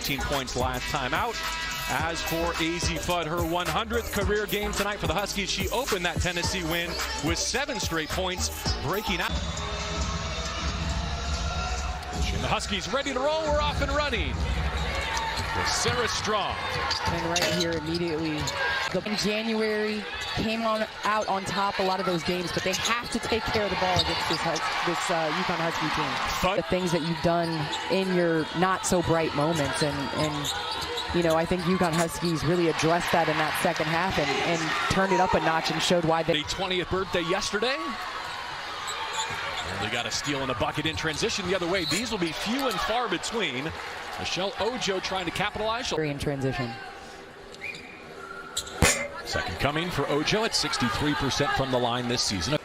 14 points last time out. As for AZ Fudd, her 100th career game tonight for the Huskies. She opened that Tennessee win with 7 straight points, breaking out. And the Huskies ready to roll. We're off and running with Sarah Strong. And right here immediately, in January, came out on top a lot of those games, but they have to take care of the ball against this UConn Husky team. The things that you've done in your not so bright moments, and you know, I think UConn Huskies really addressed that in that second half and turned it up a notch and showed why they. 20th birthday yesterday. They got a steal and a bucket in transition the other way. These will be few and far between. Michelle Ojo trying to capitalize. In transition. Second coming for Ojo at 63% from the line this season.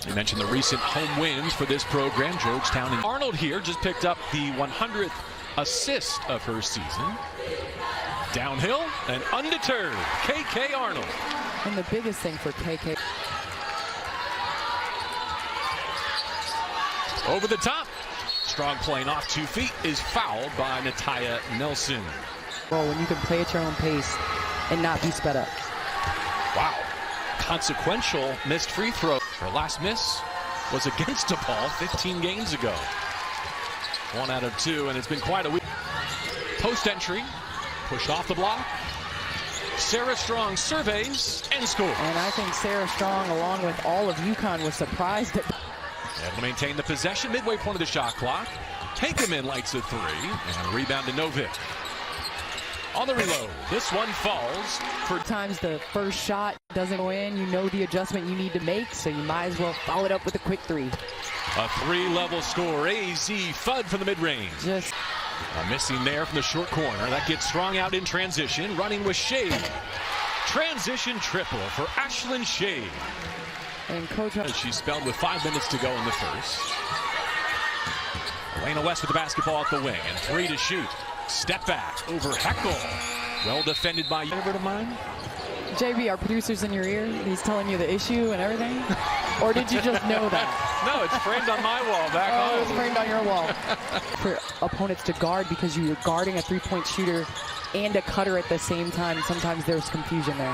You mentioned the recent home wins for this program. Georgetown and Arnold here just picked up the 100th assist of her season. Downhill and undeterred, KK Arnold. And the biggest thing for KK. Over the top. Strong playing off 2 feet is fouled by Nataya Nelson. Well, when you can play at your own pace and not be sped up. Wow. Consequential missed free throw. Her last miss was against DePaul 15 games ago. 1 out of 2, and it's been quite a week. Post entry, pushed off the block. Sarah Strong surveys and scores. And I think Sarah Strong, along with all of UConn, was surprised at. Able to maintain the possession, midway point of the shot clock. Takeman lights a 3, and a rebound to Novik. On the reload, this one falls. For times the first shot doesn't go in, you know the adjustment you need to make, so you might as well follow it up with a quick 3. A 3-level score. AZ Fudd from the mid-range. Just missing there from the short corner. That gets Strong out in transition, running with Shade. Transition triple for Ashlyn Shade. And Coach, she's spelled with 5 minutes to go in the first. Elena West with the basketball at the wing, and 3 to shoot. Step back over Heckel. Well defended by Hubert of mine. JB, our producer's in your ear. He's telling you the issue and everything? Or did you just know that? No, it's framed on my wall back home. Oh, it's framed on your wall. For opponents to guard because you're guarding a 3-point shooter and a cutter at the same time. Sometimes there's confusion there.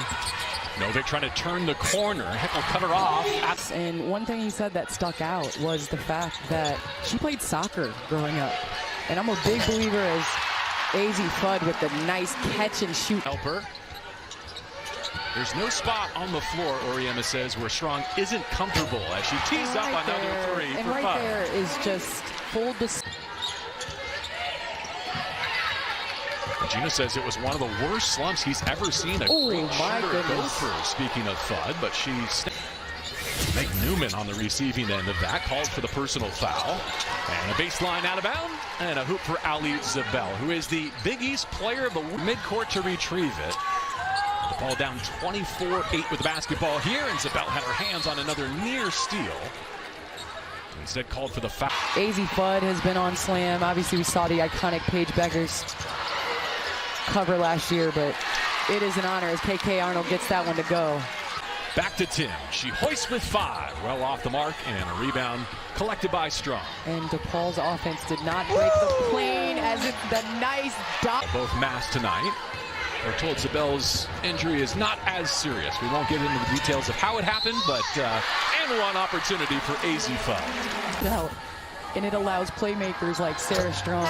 Novik trying to turn the corner. Heckel cut her off. And one thing he said that stuck out was the fact that she played soccer growing up. And I'm a big believer as AZ Fudd with the nice catch and shoot. Helper. There's no spot on the floor, Oriema says, where Strong isn't comfortable as she tees up another 3 and for right Fudd. There is just hold the. Gina says it was one of the worst slumps he's ever seen. A great shooter gopher, speaking of Fudd, but she's. Meg Newman on the receiving end of that, called for the personal foul. And a baseline out of bounds, and a hoop for Ali Zabel, who is the Big East player of the midcourt to retrieve it. The ball down 24-8 with the basketball here, and Zabel had her hands on another near steal. Instead called for the foul. AZ Fudd has been on slam. Obviously we saw the iconic Paige Beckers cover last year, but it is an honor as KK Arnold gets that one to go. Back to Tim. She hoists with 5. Well off the mark, and a rebound collected by Strong. And DePaul's offense did not break the plane as it's the nice dot. Both masked tonight. We're told Zabel's injury is not as serious. We won't get into the details of how it happened, but and one opportunity for AZ Fudd. And it allows playmakers like Sarah Strong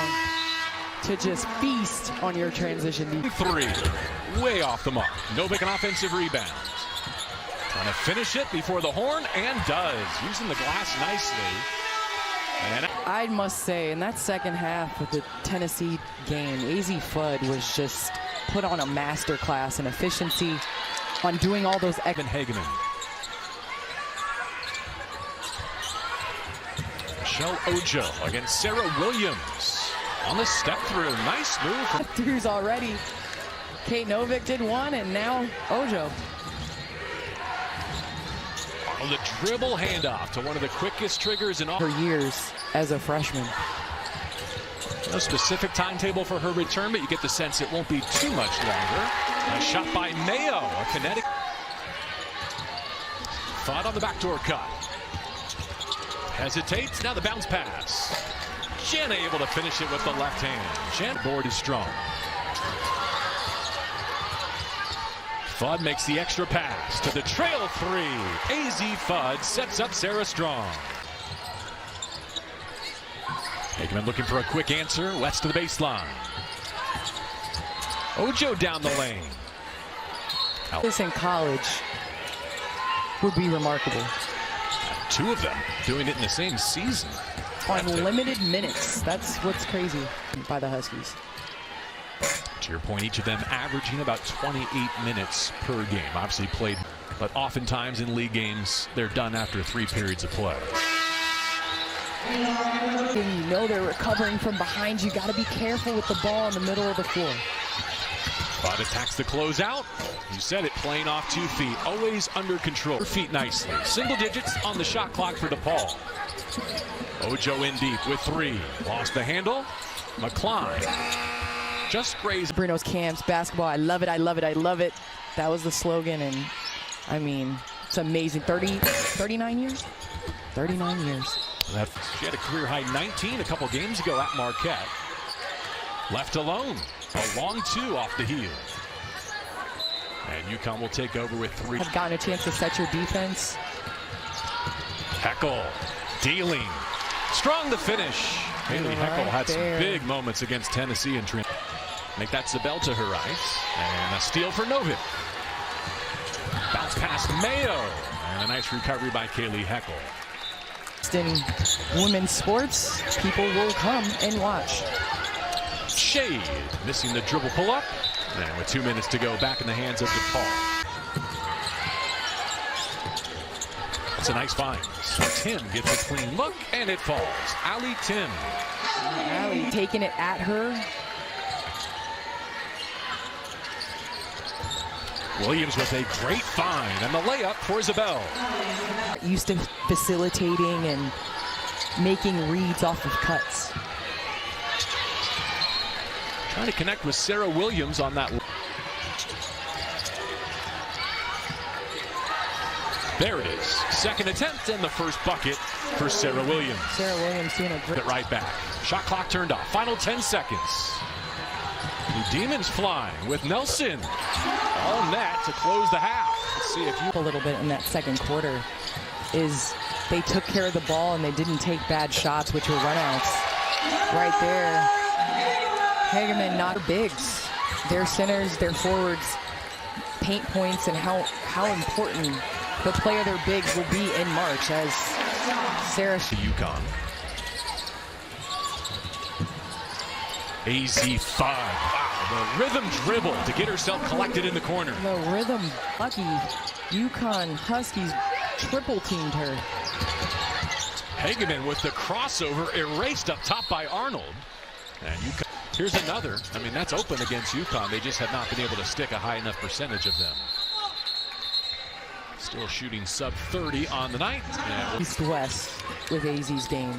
to just feast on your transition. 3, way off the mark. Novik an offensive rebound. Trying to finish it before the horn, and does. Using the glass nicely. And I must say, in that second half of the Tennessee game, AZ Fudd was just put on a master class in efficiency on doing all those. Hageman. Michelle Ojo against Sarah Williams. On the step through, nice move. Throughs already. Kate Novik did one, and now Ojo. On the dribble handoff to one of the quickest triggers in all her years as a freshman. No specific timetable for her return, but you get the sense it won't be too much longer. A shot by Mayo, a kinetic. Fudd on the backdoor cut. Hesitates, now the bounce pass. Jam Shanna able to finish it with the left hand. Shanna board is strong. Fudd makes the extra pass to the trail three. AZ Fudd sets up Sarah Strong. Hageman looking for a quick answer. West to the baseline. Ojo down the lane. This in college would be remarkable. Two of them doing it in the same season. On limited minutes. That's what's crazy by the Huskies. To your point, each of them averaging about 28 minutes per game. Obviously played, but oftentimes in league games, they're done after 3 periods of play. And you know they're recovering from behind. You got to be careful with the ball in the middle of the floor. Fudd attacks the closeout. You said it, playing off 2 feet, always under control. Her feet nicely. Single digits on the shot clock for DePaul. Ojo in deep with 3. Lost the handle. McCline just grazed. Bruno's camps, basketball. I love it. I love it. I love it. That was the slogan. And I mean, it's amazing. 39 years? 39 years. She had a career high 19 a couple games ago at Marquette. Left alone. A long 2 off the heel. And UConn will take over with 3. Have gotten a chance to set your defense. Heckel dealing. Strong the finish. Haley Heckel had some big moments against Tennessee and Trent. Make that Zabel to her ice. And a steal for Novik. Bounce past Mayo. And a nice recovery by Kaylee Heckel. In women's sports, people will come and watch. Shade missing the dribble pull-up. And with 2 minutes to go, back in the hands of DePaul. It's a nice find. Tim gets a clean look, and it falls. Allie Tim. Allie taking it at her. Williams with a great find, and the layup for Zabel. Used to facilitating and making reads off of cuts. Trying to connect with Sarah Williams on that. There it is. Second attempt and the first bucket for Sarah Williams. Sarah Williams doing a great. Right back. Shot clock turned off. Final 10 seconds. The Demons flying with Nelson. All net to close the half. Let's see if you. A little bit in that second quarter is they took care of the ball and they didn't take bad shots, which were runouts. Right there. Hageman, not bigs. Their centers, their forwards, paint points, and how important the play of their bigs will be in March as Sarah. To UConn. AZ Fudd. Wow, the rhythm dribble to get herself collected in the corner. The rhythm lucky. UConn Huskies triple teamed her. Hageman with the crossover erased up top by Arnold. And UConn. Here's another. I mean, that's open against UConn. They just have not been able to stick a high enough percentage of them. Still shooting sub 30 on the night. East-west with AZ's game.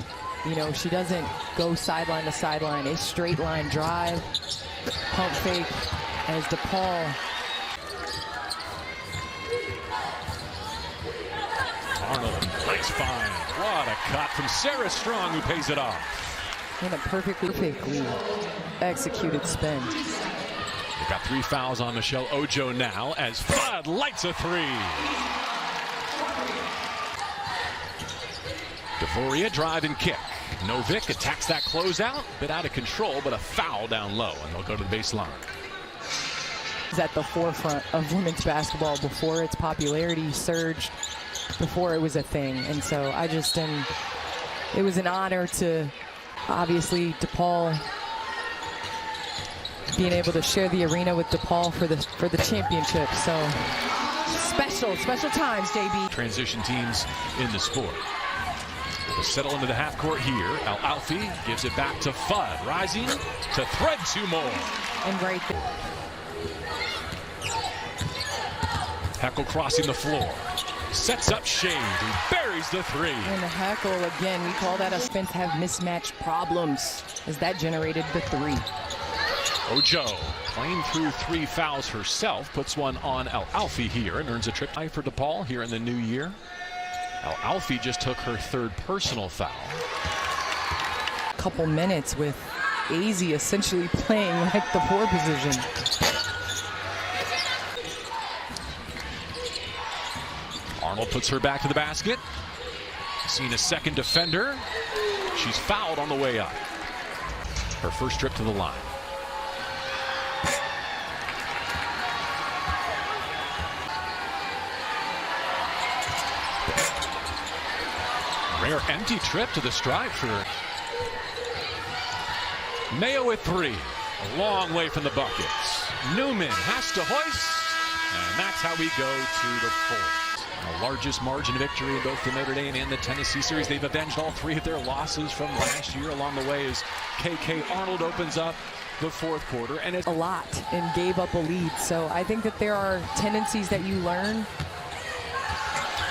You know, she doesn't go sideline to sideline. A straight line drive, pump fake, as DePaul. Arnold, nice find. What a cut from Sarah Strong, who pays it off. And a perfectly executed spin. They've got 3 fouls on Michelle Ojo now as Fudd lights a 3. DeVoria drive and kick. Novik attacks that closeout. Bit out of control, but a foul down low, and they'll go to the baseline. Is at the forefront of women's basketball before its popularity surged, before it was a thing. And so I just am, it was an honor to, obviously, DePaul, being able to share the arena with DePaul for the championship. So special times, JB. Transition teams in the sport. We'll settle into the half court here. Al-Alfi gives it back to Fudd, rising to thread 2 more. And right there. Heckel crossing the floor. Sets up Shade, who buries the 3. And the Heckel again, we call that a spin to have mismatched problems, as that generated the 3. Ojo playing through 3 fouls herself, puts one on Al-Alfi here and earns a trip for DePaul here in the new year. Al-Alfi just took her 3rd personal foul. couple minutes with AZ essentially playing like the 4 position. Arnold puts her back to the basket. Seen a second defender. She's fouled on the way up. Her first trip to the line. Rare empty trip to the stripe for Mayo with 3. A long way from the buckets. Newman has to hoist, and that's how we go to the 4th. The largest margin of victory in both the Notre Dame and the Tennessee series. They've avenged all 3 of their losses from last year along the way as KK Arnold opens up the 4th quarter. And it's a lot and gave up a lead. So I think that there are tendencies that you learn.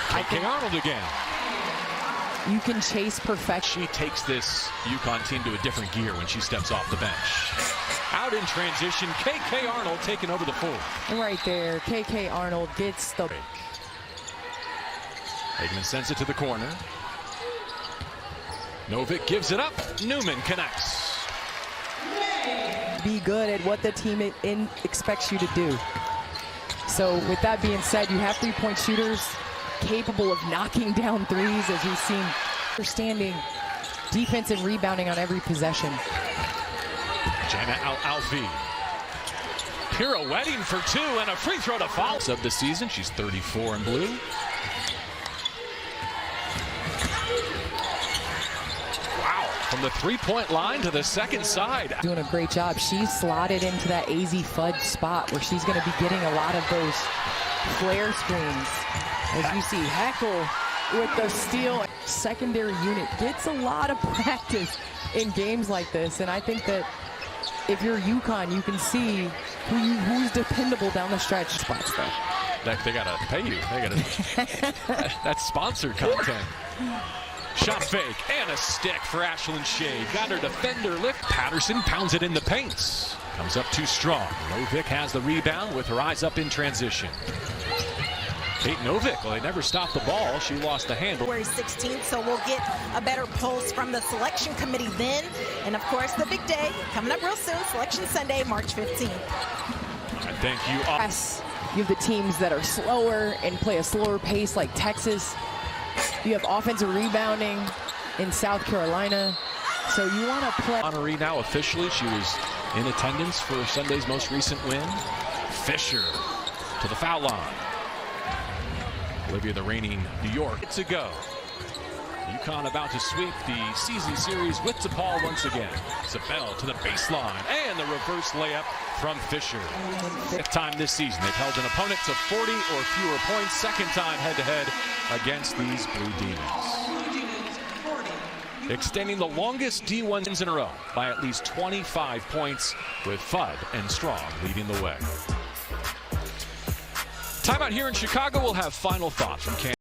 KK Arnold again. You can chase perfection. She takes this UConn team to a different gear when she steps off the bench. Out in transition, KK Arnold taking over the 4th. And right there, KK Arnold gets the break. Eggman sends it to the corner. Novick gives it up. Newman connects. Be good at what the team expects you to do. So with that being said, you have 3-point shooters capable of knocking down threes, as we've seen. Understanding defense and rebounding on every possession. Jana Alfie pirouetting for 2 and a free throw to foul. Of the season, she's 34 in blue. Wow, from the 3-point line to the second side. Doing a great job. She's slotted into that AZ Fudd spot where she's going to be getting a lot of those flare screens. As you see, Heckle with the steal. Secondary unit gets a lot of practice in games like this, and I think that if you're UConn, you can see who's dependable down the stretch. Spots though. They gotta pay you. They gotta. That's sponsored content. Shot fake and a stick for Ashlyn Shade. Got her defender lift. Patterson pounds it in the paints. Comes up too strong. Novick has the rebound with her eyes up in transition. Kate Novick, well, they never stopped the ball. She lost the handle. February 16th, so we'll get a better pulse from the selection committee then. And of course, the big day coming up real soon, Selection Sunday, March 15th. I thank you all. Yes, you have the teams that are slower and play a slower pace like Texas. You have offensive rebounding in South Carolina. So you want to play. Honoree now officially. She was in attendance for Sunday's most recent win. Fisher to the foul line. Olivia, the reigning New York, to go. UConn about to sweep the season series with DePaul once again. Zabel to the baseline and the reverse layup from Fisher. 5th time this season they've held an opponent to 40 or fewer points. 2nd time head-to-head against these Blue Demons. Extending the longest D1 wins in a row by at least 25 points, with Fudd and Strong leading the way. Timeout here in Chicago. We'll have final thoughts from Canada.